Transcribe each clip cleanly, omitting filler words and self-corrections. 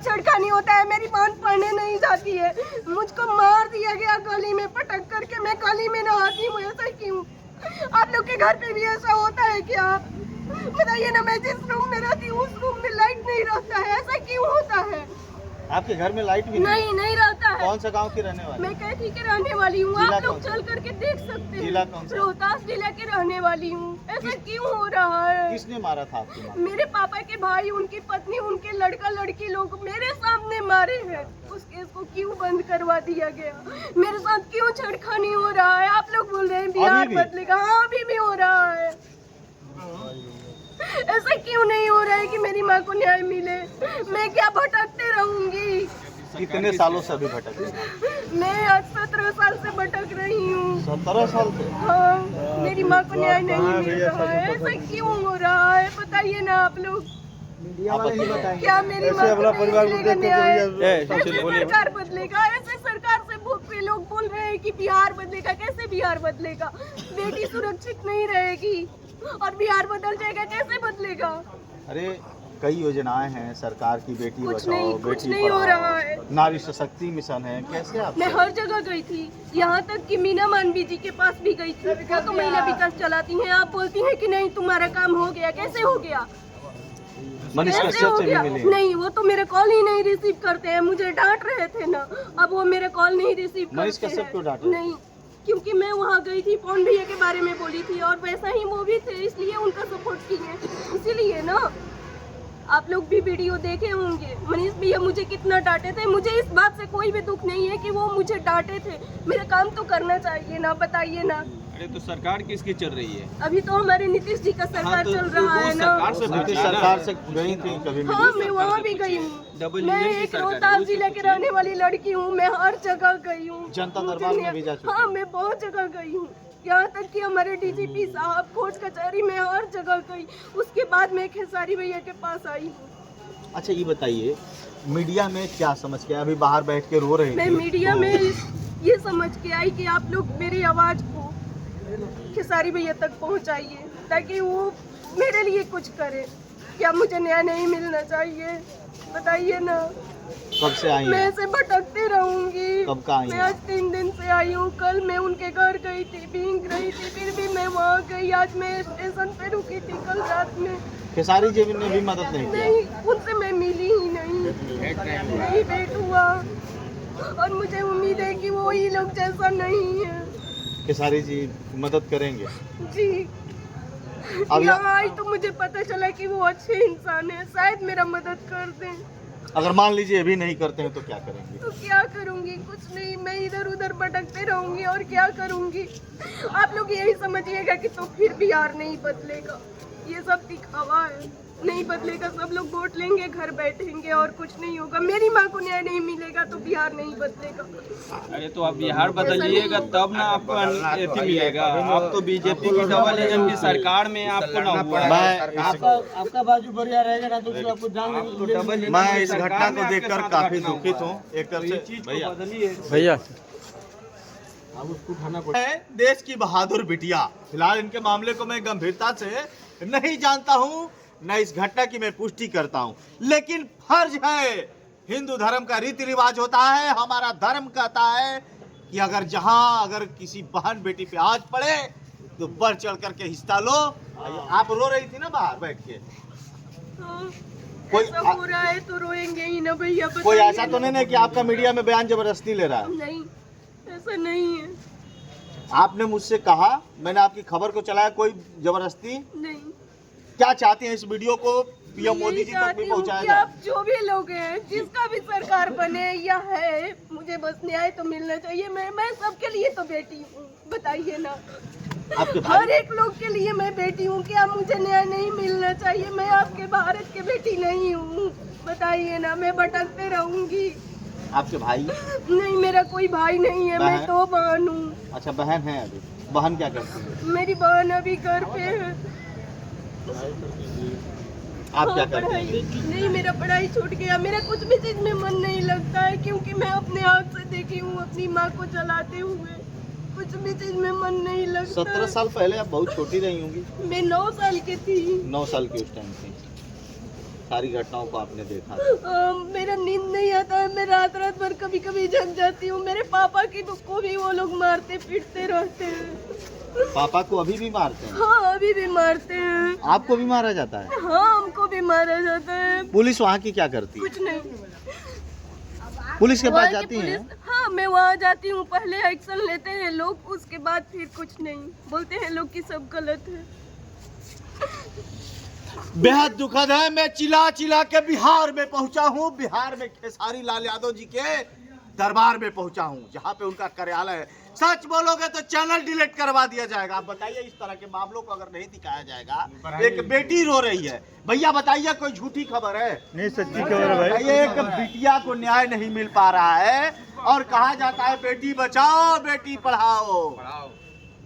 छेड़खानी होता है। मेरी बहन पढ़ने नहीं जाती है, मुझको मार दिया गया गली में पटक करके। मैं गली में नहाती हूँ, ऐसा क्यों? आप लोग के घर पे भी ऐसा होता है क्या? बताइए ना। मैं जिस रूम में रहती हूँ उस रूम में लाइट नहीं रहता है, ऐसा क्यों होता है? आपके घर में लाइट भी नहीं रहता है। कौन सा गांव की रहने वाली? मैं कैथी के रहने वाली हूँ, आप लोग चल करके देख सकते हैं। जिला कौन सा? रोहतास जिला के रहने वाली हूँ। ऐसा क्यों हो रहा है? किसने मारा था आपकी माँ? मेरे पापा के भाई, उनकी पत्नी, उनके लड़का लड़की लोग मेरे सामने मारे हैं। उस केस को क्यों बंद करवा दिया गया? मेरे साथ क्यों छेड़खानी हो रहा है? आप लोग बोल रहे हैं बिहार बदलेगा। हाँ, अभी भी हो रहा है। ऐसा क्यों नहीं हो रहा है कि मेरी माँ को न्याय मिले? मैं क्या भटकते रहूंगी? कितने सालों से अभी भटक रही हैं? मैं आज 17 साल से भटक रही हूँ। 17 साल से? हाँ, मेरी माँ को न्याय नहीं मिल रहा है। ऐसा क्यों हो रहा है? बताइए ना आप लोग। क्या मेरी माँ को नहीं मिलेगा न्याय? ऐसे सरकार बदलेगा? ऐसे सरकार से पे लोग बोल रहे हैं कि बिहार बदलेगा। कैसे बिहार बदलेगा? बेटी सुरक्षित नहीं रहेगी और बिहार बदल जाएगा, कैसे बदलेगा? अरे कई योजनाएं हैं सरकार की, बेटी बचाओ कुछ बेटी नहीं हो रहा पढ़ाओ, है। नारी सशक्ति मिशन है। कैसे आप? मैं हर जगह गई थी, यहाँ तक कि मीना मानवी जी के पास भी गई थी। वो तो महिला विकास चलाती हैं। आप बोलती हैं कि नहीं तुम्हारा काम हो गया। कैसे हो गया? मनीष कश्यप से भी मिले? नहीं, वो तो मेरे कॉल ही नहीं रिसीव करते हैं। मुझे डांट रहे थे ना, अब वो मेरे कॉल नहीं रिसीव करते हैं। मनीष कश्यप क्यों डांट रहे? नहीं, क्योंकि मैं वहाँ गई थी, पवन भैया के बारे में बोली थी और वैसा ही वो भी थे, इसलिए उनका सपोर्ट किए। इसीलिए ना, आप लोग भी वीडियो देखे होंगे। मनीष भैया मुझे कितना डांटे थे। मुझे इस बात से कोई भी दुख नहीं है कि वो मुझे डांटे थे। मेरा काम तो करना चाहिए ना, बताइए ना। अरे तो सरकार किसकी चल रही है? अभी तो हमारे नीतीश जी का सरकार चल रहा है ना। नीतीश सरकार से गई थी कभी? हाँ, मैं वहाँ भी गई हूँ। मैं एक रोहतास जिले के रहने वाली लड़की हूँ। मैं हर जगह गई हूँ। जनता दरबार में भी जा चुकी? हाँ, मैं बहुत जगह गई हूँ। यहाँ तक कि हमारे डीजीपी साहब, कोर्ट कचहरी में हर जगह गई। उसके बाद मैं खेसारी भैया के पास आई हूँ। अच्छा ये बताइए, मीडिया में क्या समझ के अभी बाहर बैठ के रो रहे मैं थे? मीडिया में ये समझ के आई कि आप लोग मेरी आवाज़ को खेसारी भैया तक पहुँचाइए ताकि वो मेरे लिए कुछ करे। क्या मुझे न्याय नहीं मिलना चाहिए? बताइए ना। कब से आई मैं हैं? ऐसे भटकती रहूंगी। कब का आई मैं हैं? आज 3 दिन से आई हूँ। कल मैं उनके घर गई थी, भींग रही थी, फिर भी मैं वहाँ गई। आज मैं स्टेशन पे रुकी थी कल रात में। खेसारी जी ने भी मदद नहीं किया? नहीं, उनसे मैं मिली ही नहीं भेंट हुआ। और मुझे उम्मीद है कि वो ही लोग जैसा नहीं है। खेसारी जी मदद करेंगे जी। अब यहाँ आई तो मुझे पता चला कि वो अच्छे इंसान है। शायद मेरा मदद कर दें। अगर मान लीजिए अभी नहीं करते हैं तो क्या करेंगे? तो क्या करूंगी? कुछ नहीं, मैं इधर उधर भटकते रहूंगी और क्या करूंगी? आप लोग यही समझिएगा कि तो फिर बिहार नहीं बदलेगा। ये सब दिखावा है। नहीं बदलेगा, सब लोग वोट लेंगे, घर बैठेंगे और कुछ नहीं होगा। मेरी माँ को न्याय नहीं मिलेगा तो बिहार नहीं बदलेगा। अरे तो आप बिहार बदलिएगा तब ना आपको अथी मिलेगा। आप तो बीजेपी की डबल एजेंट की सरकार में आपको ना हुआ। आपका बाजू बढ़िया रहेगा ना तो आपको जान। मैं इस घटना को देखकर काफी दुखित हूँ। एक तरफ से भैया अब उसको उठाना पड़ेगा। है देश की बहादुर बिटिया। फिलहाल इनके मामले को मैं गंभीरता से नहीं जानता हूँ, न इस घटना की मैं पुष्टि करता हूँ, लेकिन फर्ज है। हिंदू धर्म का रीति रिवाज होता है, हमारा धर्म कहता है कि अगर किसी बहन बेटी पे आज पड़े तो बढ़ चढ़ करके हिस्सा लो। आप रो रही थी ना बाहर बैठ के? कोई ऐसा हो रहा है तो रोएंगे ही ना भैया। कोई ऐसा तो नहीं है कि आपका मीडिया में बयान जबरदस्ती ले रहा है? नहीं, ऐसा नहीं है। आपने मुझसे कहा, मैंने आपकी खबर को चलाया, कोई जबरदस्ती नहीं। क्या चाहते हैं इस वीडियो को पीएम मोदी जी तक भी पहुंचाया जाए? आप जो भी लोग हैं, जिसका भी सरकार बने या है, मुझे बस न्याय तो मिलना चाहिए। मैं सबके लिए तो बेटी हूँ। बताइए ना, आपके हर एक लोग के लिए मैं बेटी हूँ। क्या मुझे न्याय नहीं मिलना चाहिए? मैं आपके भारत की बेटी नहीं हूँ? बताइए ना, मैं भटकते रहूंगी। आपके भाई? नहीं, मेरा कोई भाई नहीं है। मैं तो बहन हूँ। अच्छा, बहन है। अभी बहन क्या करती है? मेरी बहन अभी घर पे है। आप क्या करते हैं? नहीं, मेरा पढ़ाई छूट गया। मेरा कुछ भी चीज में मन नहीं लगता है, क्योंकि मैं अपने हाथ से देखी हूँ अपनी माँ को जलाते हुए। कुछ भी चीज में मन नहीं लगता। 17 साल पहले आप बहुत छोटी रही होंगी। मैं 9 साल की थी। 9 साल की उस टाइम थी। सारी घटनाओं को आपने देखा। मेरा नींद पर कभी कभी जग जाती हूँ। मेरे पापा की को भी वो लोग मारते पीटते रहते हैं। पापा को अभी भी मारते हैं? हाँ अभी भी मारते हैं। आपको भी मारा जाता है? हाँ हमको भी मारा जाता है। पुलिस वहाँ की क्या करती है? कुछ नहीं। पुलिस के पास वहाँ की जाती हैं? हाँ मैं वहाँ जाती हूँ, पहले एक्शन लेते हैं लोग, उसके बाद फिर कुछ नहीं बोलते हैं लोग कि सब गलत है। बेहद दुखद है। मैं चिल्ला चिल्ला के बिहार में पहुंचा हूं। बिहार में खेसारी लाल यादव जी के दरबार में पहुंचा हूं, जहां पे उनका कार्यालय है। सच बोलोगे तो चैनल डिलीट करवा दिया जाएगा। आप बताइए, इस तरह के मामलों को अगर नहीं दिखाया जाएगा। एक बेटी रो रही है, भैया बताइए कोई झूठी खबर है? नहीं, सच्ची खबर है भाई। एक बिटिया को न्याय नहीं मिल पा रहा है और कहा जाता है बेटी बचाओ बेटी पढ़ाओ।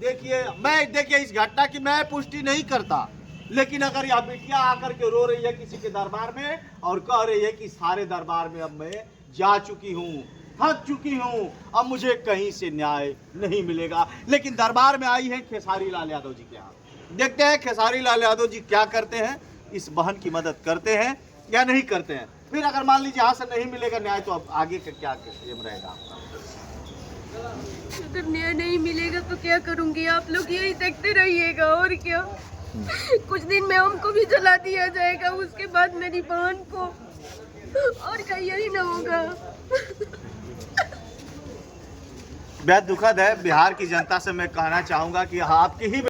देखिए इस घटना की मैं पुष्टि नहीं करता, लेकिन अगर यह बिटिया आकर के रो रही है किसी के दरबार में और कह रही है कि सारे दरबार में अब मैं जा चुकी हूँ, थक चुकी हूँ, अब मुझे कहीं से न्याय नहीं मिलेगा, लेकिन दरबार में आई है खेसारी लाल यादव जी के यहाँ। देखते हैं खेसारी लाल यादव जी क्या करते हैं, इस बहन की मदद करते हैं या नहीं करते हैं। फिर अगर मान लीजिए यहाँ से नहीं मिलेगा न्याय, तो अब आगे का क्या एम रहेगा आपका? अगर न्याय नहीं मिलेगा तो क्या करूँगी, आप लोग यही देखते रहिएगा और क्या। कुछ दिन में हमको भी जला दिया जाएगा, उसके बाद मेरी बहन को, और क्या यही ना होगा। बेहद दुखद है। बिहार की जनता से मैं कहना चाहूंगा कि आपकी ही